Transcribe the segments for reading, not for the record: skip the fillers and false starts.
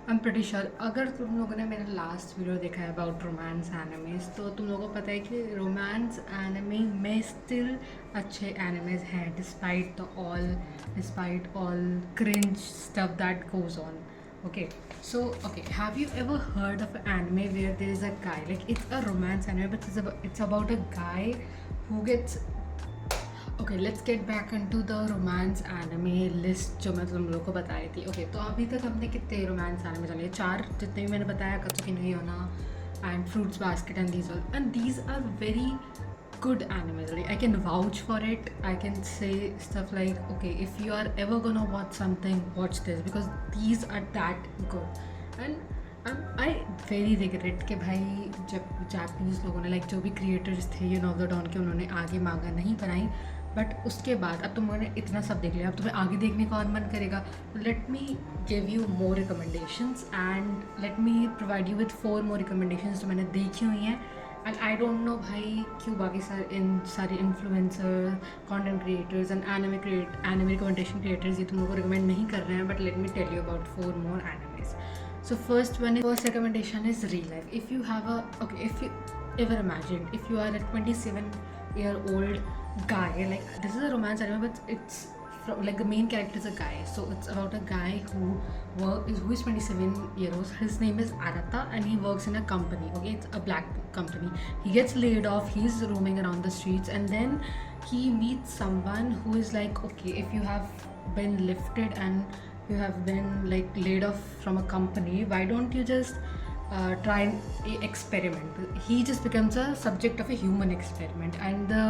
I'm pretty sure अगर तुम लोगों ने मेरा लास्ट वीडियो देखा है अबाउट रोमांस एनिमेज तो तुम लोगों को पता है कि रोमांस एनिमे में स्टिल अच्छे एनिमेज हैं despite all cringe stuff that goes on. Okay, so okay, have you ever heard of an anime where there is a guy, like it's a romance anime, but it's about a guy who gets. Okay, let's get back into the romance anime list जो मैं तुम लोगों को बता रही थी. Okay, तो अभी तक हमने कितने रोमांस anime जाने, 4 जितने भी मैंने बताया, कत्सुकी no Yona and Fruits Basket and these all, and these are very good animes. Like I can vouch for it. I can say stuff like, okay, if you are ever gonna watch something, watch this because these are that good. And I very regret कि भाई जब Japanese लोगों ने like जो भी creators थे ये नॉव the don के उन्होंने आगे मांगा नहीं बनाई. बट उसके बाद अब तुमने इतना सब देख लिया, अब तुम्हें आगे देखने का और मन करेगा. Let me give you more recommendations and let me provide you with 4 more recommendations जो मैंने देखी हुई हैं. एंड आई डोंट नो भाई क्यों बाकी सारे influencer, content creators and anime recommendation creators ये तुम लोगों को रिकमेंड नहीं कर रहे हैं. But let me tell you about 4 more animes. So first recommendation is real life. If you have if you ever imagine if you are a 27-year-old guy, like this is a romance anime, but it's like the main character is a guy. So it's about a guy who is 27 years old. His name is Arata and he works in a company. Okay, it's a black company. He gets laid off. He's roaming around the streets and then he meets someone who is like, okay, if you have been lifted and you have been like laid off from a company, why don't you just try an experiment. He just becomes a subject of a human experiment and the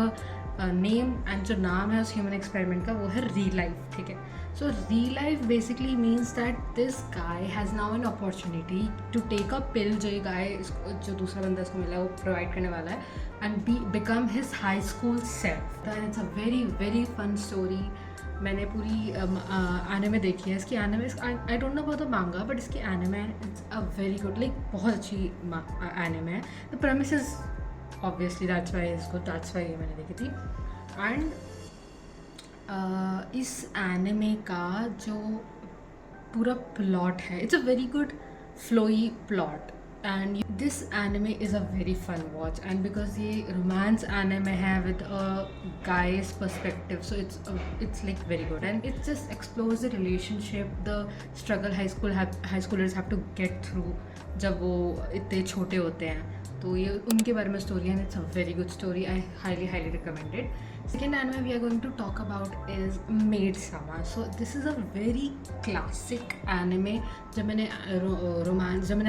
name and जो नाम है उस human experiment का वो है real life. ठीक है, so real life basically means that this guy has now an opportunity to take a pill जो ये guy जो दूसरा बंदा इसको मिला है वो provide करने वाला है and become his high school self. And it's a very very fun story. मैंने पूरी एनिमे देखी है इसकी. Anime I don't know about the manga but इसकी anime it's a very good, like बहुत अच्छी एनिमे है. The premise is obviously that's why ये मैंने देखी थी. एंड इस एनिमे का जो पूरा प्लॉट है, it's a very good flowy plot and this anime is a very fun watch. And because ये romance anime है with a guy's perspective, so it's like very good and it just explores the relationship, the struggle high schoolers have to get through जब वो इतने छोटे होते हैं. तो ये उनके बारे में स्टोरी है. It's a very good story. I highly recommend it. Second anime we are going to talk about is Maid Sama. So this is a very classic anime. जब मैंने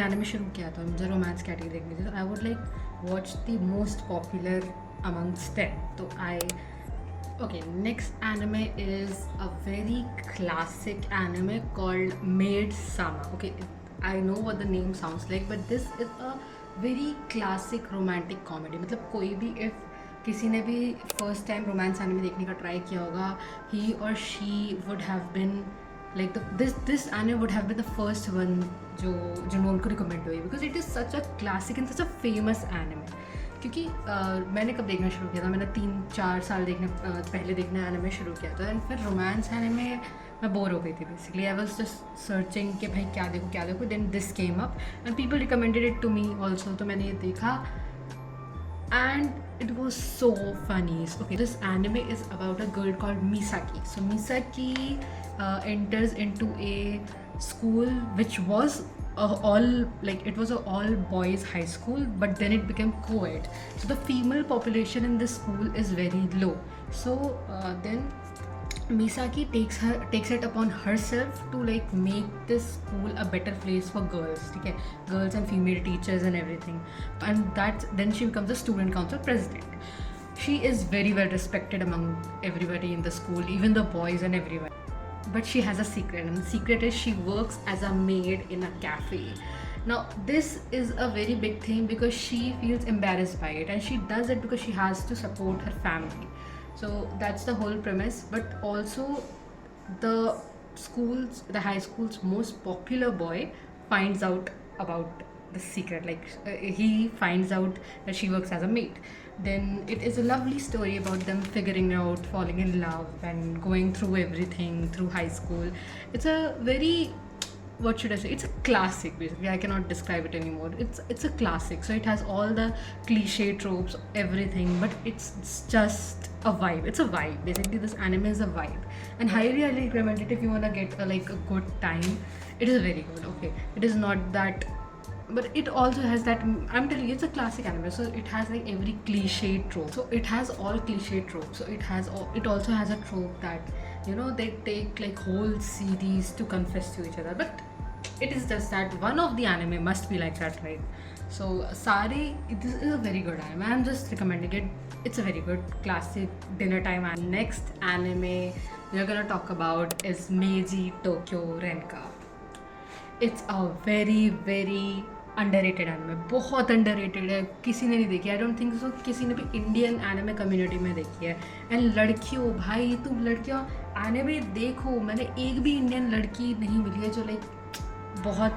anime शुरू किया था, मुझे रोमांस कैटेगरी देखनी थी, तो I would like watch the most popular amongst them. तो okay, next anime is a very classic anime called Maid Sama. Okay, I know what the name sounds like, but this is a very classic romantic comedy. मतलब कोई भी if किसी ने भी first time romance anime देखने का try किया होगा, ही और she would have been like this anime would have been the first one जो उनको रिकमेंड हुई because it is such a classic and such a famous anime. क्योंकि मैंने कब देखना शुरू किया था, मैंने 3-4 साल पहले देखना एनिमे शुरू किया था. एंड फिर रोमांस एनिमे मैं बोर हो गई थी basically. I was just searching कि भाई क्या देखो. Then this came up and people recommended it to me also. तो मैंने ये देखा and it was so funny. Okay, this anime is about a girl called Misaki. So Misaki enters into a school which was it was a all boys high school, but then it became co-ed. So the female population in this school is very low. So then Misaki takes it upon herself to like make this school a better place for girls. Okay, girls and female teachers and everything. And then she becomes a student council president. She is very well respected among everybody in the school, even the boys and everyone. But she has a secret, and the secret is she works as a maid in a cafe. Now this is a very big thing because she feels embarrassed by it, and she does it because she has to support her family. So that's the whole premise. But also the high school's most popular boy finds out about the secret. Like he finds out that she works as a maid. Then it is a lovely story about them figuring out, falling in love and going through everything through high school. It's a very what should I say? It's a classic basically. I cannot describe it anymore. It's a classic. So it has all the cliche tropes, everything, but it's just a vibe. It's a vibe. Basically, this anime is a vibe, and highly recommend it if you wanna get like a good time. It is very good. Okay, it is not that, but it also has that. I'm telling you, it's a classic anime, so it has like every cliche trope. So it has all cliche tropes. So it also has a trope that they take like whole series to confess to each other, but it is just that one of the anime must be like that, right? So Sari, this is a very good anime. I'm just recommending it. It's a very good classic dinner time anime. Next anime we're gonna talk about is Meiji Tokyo Renka. It's a very very underrated anime, बहुत underrated है, किसी ने नहीं देखी, I don't think so किसी ने भी Indian anime community में देखी है। एंड लड़कियों, भाई तुम लड़कियों एनिमे देखो, मैंने एक भी इंडियन लड़की नहीं मिली है जो लाइक बहुत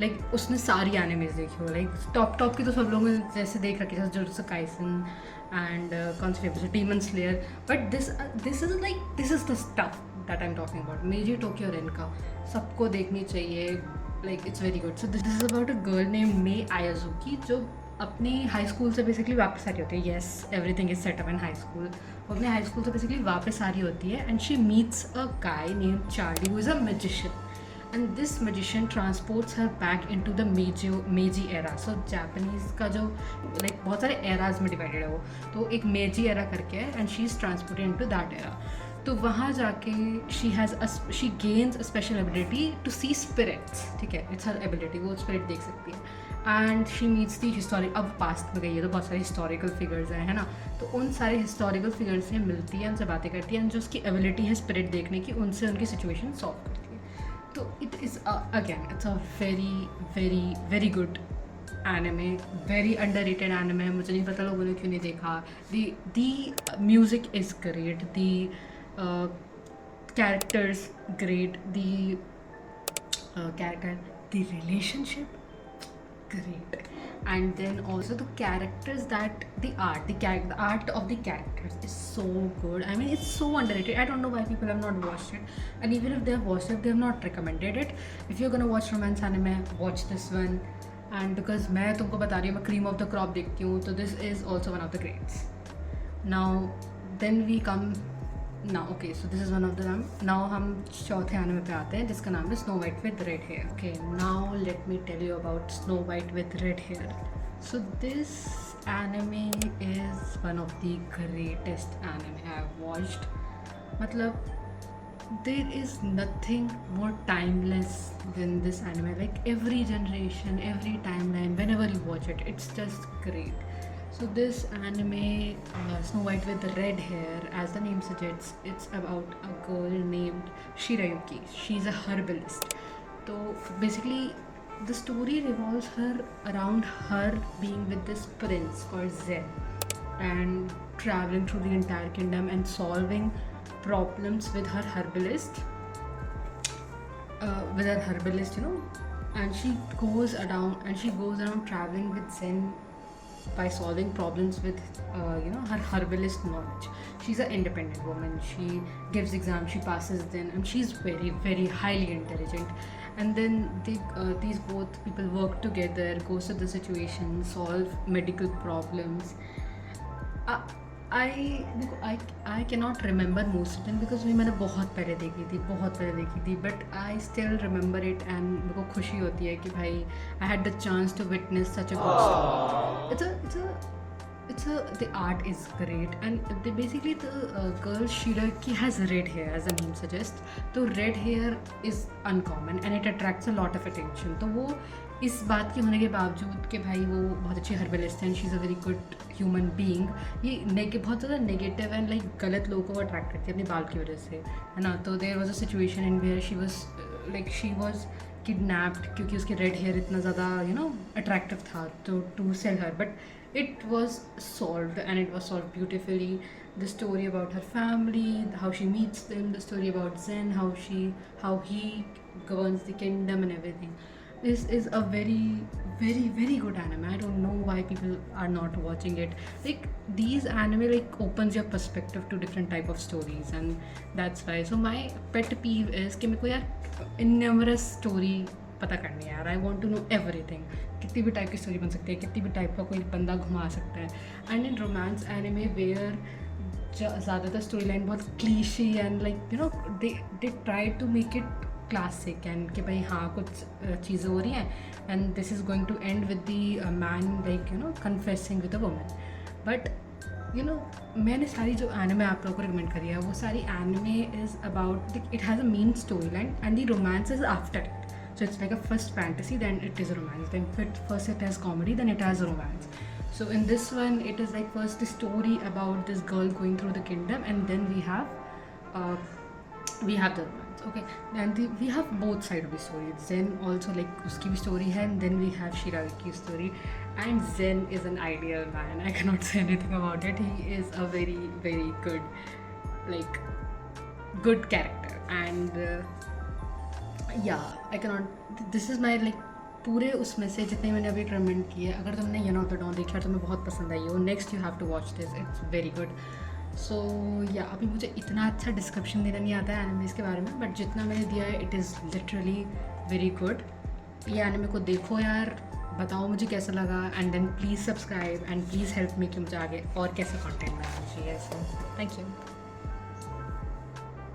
लाइक उसने सारी एनिमेज देखी हो। लाइक टॉप की तो सब लोगों ने जैसे देख रखी है, जुजुत्सु काइसन एंड कौन सी फेमस है, Demon Slayer, but this is the stuff that I am talking about. Meiji Tokyo Renka सबको देखनी चाहिए, like it's very good. So this is about a girl name Mei Ayazuki जो अपनी high school से basically वापस आ रही होती है। Yes, everything is set up in high school. वो अपने हाई स्कूल से बेसिकली वापस आ रही होती है and she meets a guy name Charlie who is a magician, and this magician transports her back into the Meiji era. So Japanese का जो like बहुत सारे eras में divided है वो, तो एक Meiji era करके है and she is transported into that era. तो वहाँ जाके she gains a special ability to see spirits, ठीक है, it's her ability, वो spirit देख सकती है। And she meets the historic, अब पास्ट में गई है तो बहुत सारे हिस्टोरिकल फिगर्स हैं, है ना, तो उन सारे हिस्टोरिकल फिगर्स से मिलती है, उनसे बातें करती है एंड जो उसकी एबिलिटी है स्पिरिट देखने की, उनसे उनकी सिचुएशन सॉल्व करती है। तो it is again it's a very very very good anime, very underrated anime. मुझे नहीं पता लोगों ने क्यों नहीं देखा। The music is great, the characters great, the character, the relationship great, and then also the characters, that the art of the characters is so good. I mean, it's so underrated. I don't know why people have not watched it, and even if they have watched it, they have not recommended it. If you're gonna watch romance anime, watch this one. And because मैं तुमको बता रही हूँ, मैं cream of the crop देखती हूँ, तो this is also one of the greats. Now then we come now, okay, so this is one of the now हम चौथे anime पे आते हैं जिसका नाम है Snow White with Red Hair. Okay, now let me tell you about Snow White with Red Hair. So this anime is one of the greatest anime I have watched. मतलब there is nothing more timeless than this anime. Like every generation, every timeline, whenever you watch it, it's just great. So this anime, Snow White with the Red Hair, as the name suggests, it's about a girl named Shirayuki. She's a herbalist. So basically, the story revolves around her being with this prince called Zen and traveling through the entire kingdom and solving problems with her herbalist. And she goes around traveling with Zen by solving problems with her herbalist knowledge. She's an independent woman, she gives exams, she passes them, and she's very very highly intelligent. And then these both people work together, goes to the situation, solve medical problems. I cannot remember most of them because मैंने बहुत पहले देखी थी, but I still remember it and मेरे को खुशी होती है कि भाई I had the chance to witness such a good story. The art is great, and basically the girl Shiraki has red hair, as the name suggests. तो red hair is uncommon and it attracts a lot of attention. तो वो इस बात के होने के बावजूद कि भाई वो बहुत अच्छी हर्बलिस्ट है, she is a very good human being, ये बहुत ज़्यादा नेगेटिव एंड लाइक गलत लोगों को अट्रैक्ट करती है अपने बाल की वजह से, है ना। तो there was a situation in where she was kidnapped क्योंकि उसके रेड हेयर इतना ज़्यादा अट्रैक्टिव था, तो to sell her, but it was solved and it was solved beautifully. The story about her family, how she meets them, the story about Zen, how he governs the kingdom and everything. This is a very, very, very good anime. I don't know why people are not watching it. Like these anime like opens your perspective to different type of stories, and that's why. So my pet peeve is कि मेरे को यार numerous story पता करनी है यार. I want to know everything. कितनी भी टाइप की स्टोरी बन सकती है, कितनी भी टाइप का कोई बंदा घुमा सकता है. And in romance anime where ज़्यादातर स्टोरी लाइन बहुत cliche and like you know they try to make it classic and कि भाई हाँ कुछ चीज़ें हो रही हैं and this is going to end with the man like you know confessing with a woman. But you know मैंने सारी जो एनिमे आप लोगों को रिकमेंड करी है वो सारी anime is about it has a main story line and the romance is after it. So it's like a first fantasy, then it is a romance. Then first it has comedy, then it has a romance. So in this one, it is like first the story about this girl going through the kingdom, and then we have the romance. Okay, and we have both sides of the story. Zen also like uski bhi story hai, and then we have Shiraki's story. And Zen is an ideal man. I cannot say anything about it. He is a very very good character and. या I cannot this is my like पूरे उसमें से जितने मैंने अभी recommend किए, अगर तुमने यू नो द डॉन देखा तुम्हें बहुत पसंद आई हो, next you have to watch this, it's very good. So या अभी मुझे इतना अच्छा डिस्क्रिप्शन देना नहीं आता है एनिमेस के बारे में, बट जितना मैंने दिया है it is literally very good. ये एनिमे को देखो यार, बताओ मुझे कैसा लगा and then please subscribe and please help me कि मुझे आगे और कैसे कॉन्टेंट बनाना चाहिए. So thank you.